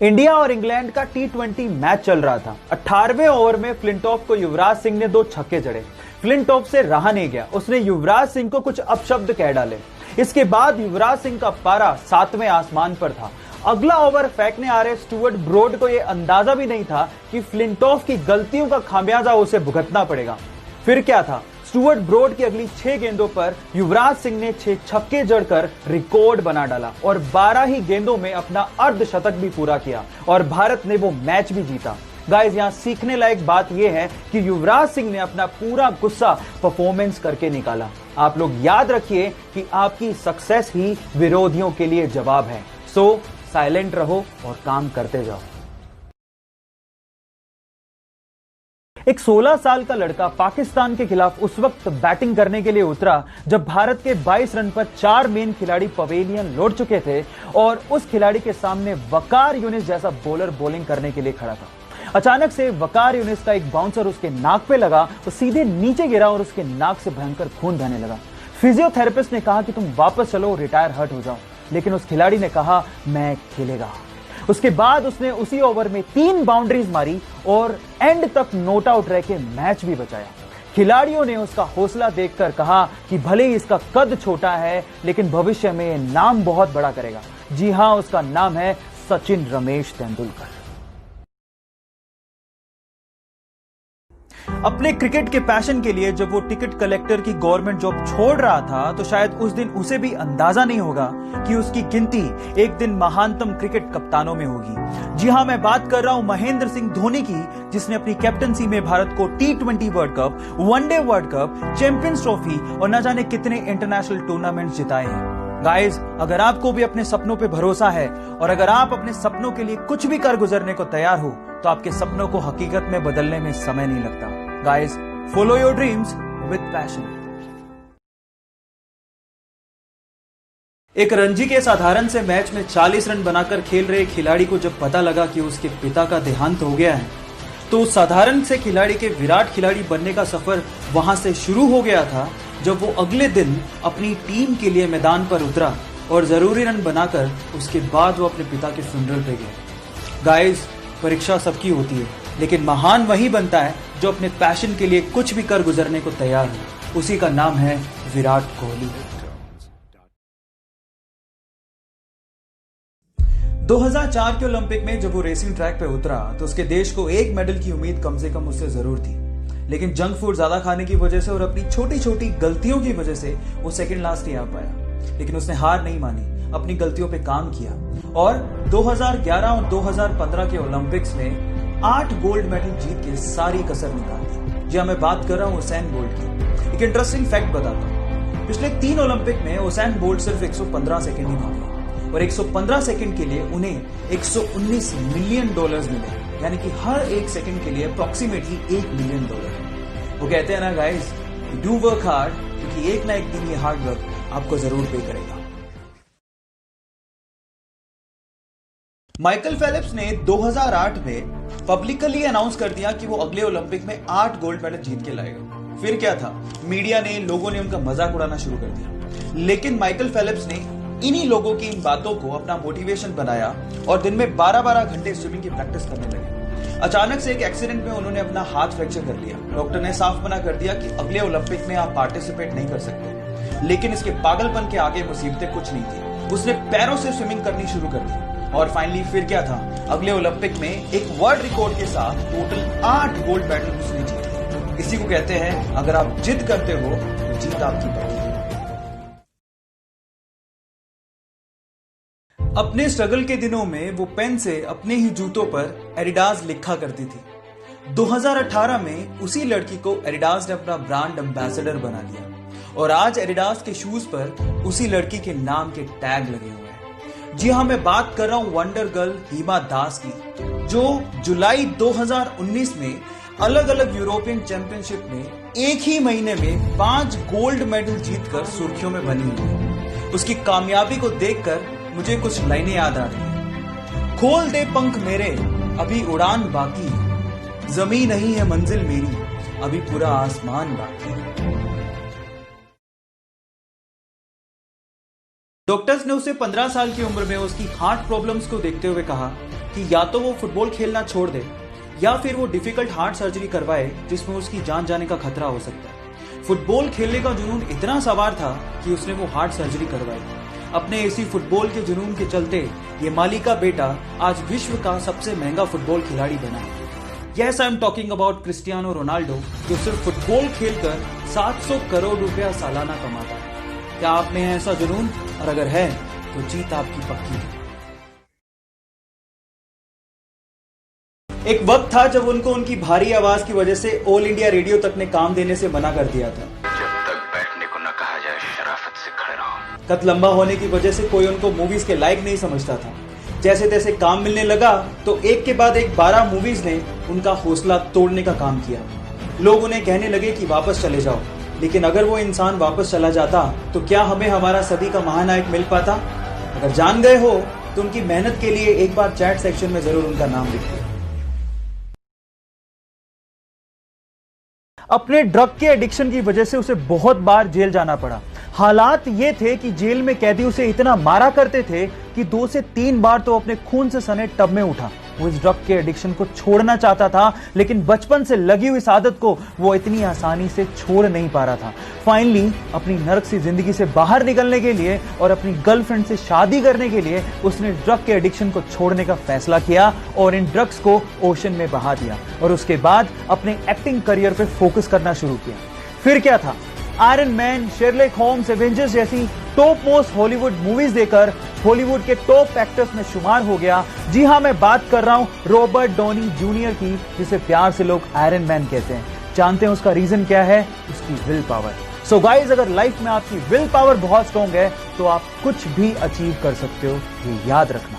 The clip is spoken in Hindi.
इंडिया और इंग्लैंड का T20 मैच चल रहा था। 18वें ओवर में फ्लिंटॉफ को युवराज सिंह ने 2 छक्के जड़े। फ्लिंटॉफ से रहा नहीं गया, उसने युवराज सिंह को कुछ अपशब्द कह डाले। इसके बाद युवराज सिंह का पारा 7वें आसमान पर था। अगला ओवर फेंकने आ रहे स्टुअर्ट ब्रॉड को यह अंदाजा भी नहीं था कि फ्लिंटॉफ की गलतियों का खामियाजा उसे भुगतना पड़ेगा। फिर क्या था, स्टुअर्ट ब्रॉड की अगली 6 गेंदों पर युवराज सिंह ने 6 छक्के जड़कर रिकॉर्ड बना डाला और 12 ही गेंदों में अपना अर्धशतक भी पूरा किया और भारत ने वो मैच भी जीता। गाइस, यहां सीखने लायक बात यह है कि युवराज सिंह ने अपना पूरा गुस्सा परफॉर्मेंस करके निकाला। आप लोग याद रखिए कि आपकी सक्सेस ही विरोधियों के लिए जवाब है। सो साइलेंट रहो और काम करते जाओ। एक 16 साल का लड़का पाकिस्तान के खिलाफ उस वक्त बैटिंग करने के लिए उतरा जब भारत के 22 रन पर 4 मेन खिलाड़ी पवेलियन लौट चुके थे और उस खिलाड़ी के सामने वकार यूनिस जैसा बॉलर बॉलिंग करने के लिए खड़ा था। अचानक से वकार यूनिस का एक बाउंसर उसके नाक पे लगा, वो सीधे नीचे गिरा और उसके नाक से भयंकर खून बहने लगा। फिजियोथेरेपिस्ट ने कहा कि तुम वापस चलो, रिटायर हर्ट हो जाओ, लेकिन उस खिलाड़ी ने कहा मैं खेलेगा। उसके बाद उसने उसी ओवर में 3 बाउंड्रीज मारी और एंड तक नॉट आउट रह के मैच भी बचाया। खिलाड़ियों ने उसका हौसला देखकर कहा कि भले ही इसका कद छोटा है लेकिन भविष्य में नाम बहुत बड़ा करेगा। जी हां, उसका नाम है सचिन रमेश तेंदुलकर। अपने क्रिकेट के पैशन के लिए जब वो टिकट कलेक्टर की गवर्नमेंट जॉब छोड़ रहा था तो शायद उस दिन उसे भी अंदाजा नहीं होगा कि उसकी गिनती एक दिन महानतम क्रिकेट कप्तानों में होगी। जी हां, मैं बात कर रहा हूं महेंद्र सिंह धोनी की, जिसने अपनी कैप्टनसी में भारत को T20 world cup, one day world cup, champions trophy और न जाने कितने इंटरनेशनल टूर्नामेंट जिताए हैं। गाइस, अगर आपको भी अपने सपनों पे भरोसा है और अगर आप अपने सपनों के लिए कुछ भी कर गुजरने को तैयार हो तो आपके सपनों को हकीकत में बदलने में समय नहीं लगता। Guys, follow your dreams with passion. एक रणजी के साधारण से मैच में 40 रन बनाकर खेल रहे खिलाड़ी को जब पता लगा कि उसके पिता का देहांत हो गया है तो उस साधारण से खिलाड़ी के विराट खिलाड़ी बनने का सफर वहां से शुरू हो गया था जब वो अगले दिन अपनी टीम के लिए मैदान पर उतरा और जरूरी रन बनाकर उसके बाद वो अपने पिता के फ्यूनरल पे गए। गाइस, परीक्षा सबकी होती है लेकिन महान वही बनता है जो अपने पैशन के लिए कुछ भी कर गुजरने को तैयार है। उसी का नाम है विराट कोहली। 2004 के ओलंपिक में जब वो रेसिंग ट्रैक पे उतरा तो उसके देश को एक मेडल की उम्मीद कम से कम उससे जरूर थी, लेकिन जंक फूड ज्यादा खाने की वजह से और अपनी छोटी छोटी गलतियों की वजह से वो सेकंड लास्ट ही आ पाया। लेकिन उसने हार नहीं मानी, अपनी गलतियों पे काम किया और 2011 और 2015 के ओलंपिक्स में 8 गोल्ड मेडल जीत के सारी कसर निकाल दी। जी, मैं बात कर रहा हूं उसैन बोल्ट की। एक इंटरेस्टिंग फैक्ट बताता हूं, पिछले 3 ओलंपिक में उसैन बोल्ट सिर्फ 115 सेकंड ही भागे और 115 सेकंड के लिए उन्हें 119 मिलियन डॉलर्स मिले, यानी कि हर एक सेकंड के लिए अप्रोक्सीमेटली $1 मिलियन। वो कहते हैं ना गाइस, डू वर्क हार्ड, क्योंकि एक ना एक दिन ये हार्ड वर्क आपको जरूर पे करेगा। माइकल फेलिप्स ने 2008 में पब्लिकली अनाउंस कर दिया कि वो अगले ओलंपिक में 8 गोल्ड मेडल जीत के लाएगा। फिर क्या था, मीडिया ने, लोगों ने उनका मजाक उड़ाना शुरू कर दिया, लेकिन माइकल फेलिप्स ने इन्हीं लोगों की इन बातों को अपना मोटिवेशन बनाया और दिन में 12-12 घंटे स्विमिंग की प्रैक्टिस करने लगे। अचानक से एक एक्सीडेंट में उन्होंने अपना हाथ फ्रैक्चर कर लिया। डॉक्टर ने साफ मना कर दिया कि अगले ओलंपिक में आप पार्टिसिपेट नहीं कर सकते, लेकिन इसके पागलपन के आगे मुसीबतें कुछ नहीं थी। उसने पैरों से स्विमिंग करनी शुरू कर दी और फाइनली फिर क्या था, अगले ओलंपिक में एक वर्ल्ड रिकॉर्ड के साथ टोटल 8 गोल्ड मेडल उसने जीते। इसी को कहते हैं अगर आप जिद करते हो तो जीत आपकी बात। अपने स्ट्रगल के दिनों में वो पेन से अपने ही जूतों पर एडिडास लिखा करती थी। 2018 में उसी लड़की को एडिडास ने अपना ब्रांड एम्बेसडर बना लिया और आज एडिडास के शूज पर उसी लड़की के नाम के टैग लगे हुए हैं। जी हां, मैं बात कर रहा हूं वंडर गर्ल हिमा दास की, जो जुलाई 2019 में अलग अलग यूरोपियन चैंपियनशिप में एक ही महीने में 5 गोल्ड मेडल जीतकर सुर्खियों में बनी हुई है। उसकी कामयाबी को देखकर मुझे कुछ लाइनें याद आ रही हैं। खोल दे पंख मेरे, अभी उड़ान बाकी है, जमीन नहीं है मंजिल मेरी, अभी पूरा आसमान बाकी है। डॉक्टर्स ने उसे 15 साल की उम्र में उसकी हार्ट प्रॉब्लम्स को देखते हुए कहा कि या तो वो फुटबॉल खेलना छोड़ दे या फिर वो डिफिकल्ट हार्ट सर्जरी करवाए जिसमें उसकी जान जाने का खतरा हो सकता है। फुटबॉल खेलने का जुनून इतना सवार था कि उसने वो हार्ट सर्जरी करवाई। अपने इसी फुटबॉल के जुनून के चलते ये माली का बेटा आज विश्व का सबसे महंगा फुटबॉल खिलाड़ी बना है। Yes, I am talking about Cristiano Ronaldo, जो सिर्फ फुटबॉल खेलकर 700 करोड़ रुपया सालाना कमाता है। क्या आप में है ऐसा जुनून? और अगर है तो जीत आपकी पक्की है। एक वक्त था जब उनको उनकी भारी आवाज की वजह से ऑल इंडिया रेडियो तक ने काम देने से मना कर दिया था। जब तक बैठने को न कहा जाए शराफत से खड़े रहो। कद लंबा होने की वजह से कोई उनको मूवीज के लायक नहीं समझता था। जैसे तैसे काम मिलने लगा तो एक के बाद एक 12 मूवीज ने उनका हौसला तोड़ने का काम किया। लोग उन्हें कहने लगे कि वापस चले जाओ, लेकिन अगर वो इंसान वापस चला जाता तो क्या हमें हमारा सदी का महानायक मिल पाता? अगर जान गए हो तो उनकी मेहनत के लिए एक बार चैट सेक्शन में जरूर उनका नाम लिखिए। अपने ड्रग के एडिक्शन की वजह से उसे बहुत बार जेल जाना पड़ा। हालात ये थे कि जेल में कैदी उसे इतना मारा करते थे कि 2 से 3 बार तो अपने खून से सने टब में उठा। वो इस ड्रग के एडिक्शन को छोड़ना चाहता था, लेकिन बचपन से लगी हुई इस आदत को वो इतनी आसानी से छोड़ नहीं पा रहा था। फाइनली अपनी नर्क सी जिंदगी से बाहर निकलने के लिए और अपनी गर्लफ्रेंड से शादी करने के लिए उसने ड्रग के एडिक्शन को छोड़ने का फैसला किया और इन ड्रग्स को ओशन में बहा दिया और उसके बाद अपने एक्टिंग करियर पे फोकस करना शुरू किया। फिर क्या था, Iron Man, Sherlock Holmes, Avengers जैसी टॉप मोस्ट हॉलीवुड मूवीज देकर हॉलीवुड के टॉप एक्टर्स में शुमार हो गया। जी हां, मैं बात कर रहा हूं रॉबर्ट डॉनी जूनियर की, जिसे प्यार से लोग आयरन मैन कहते हैं। जानते हैं उसका रीजन क्या है? उसकी विल पावर। सो गाइज, अगर लाइफ में आपकी विल पावर बहुत स्ट्रॉन्ग है तो आप कुछ भी अचीव कर सकते हो, ये याद रखना।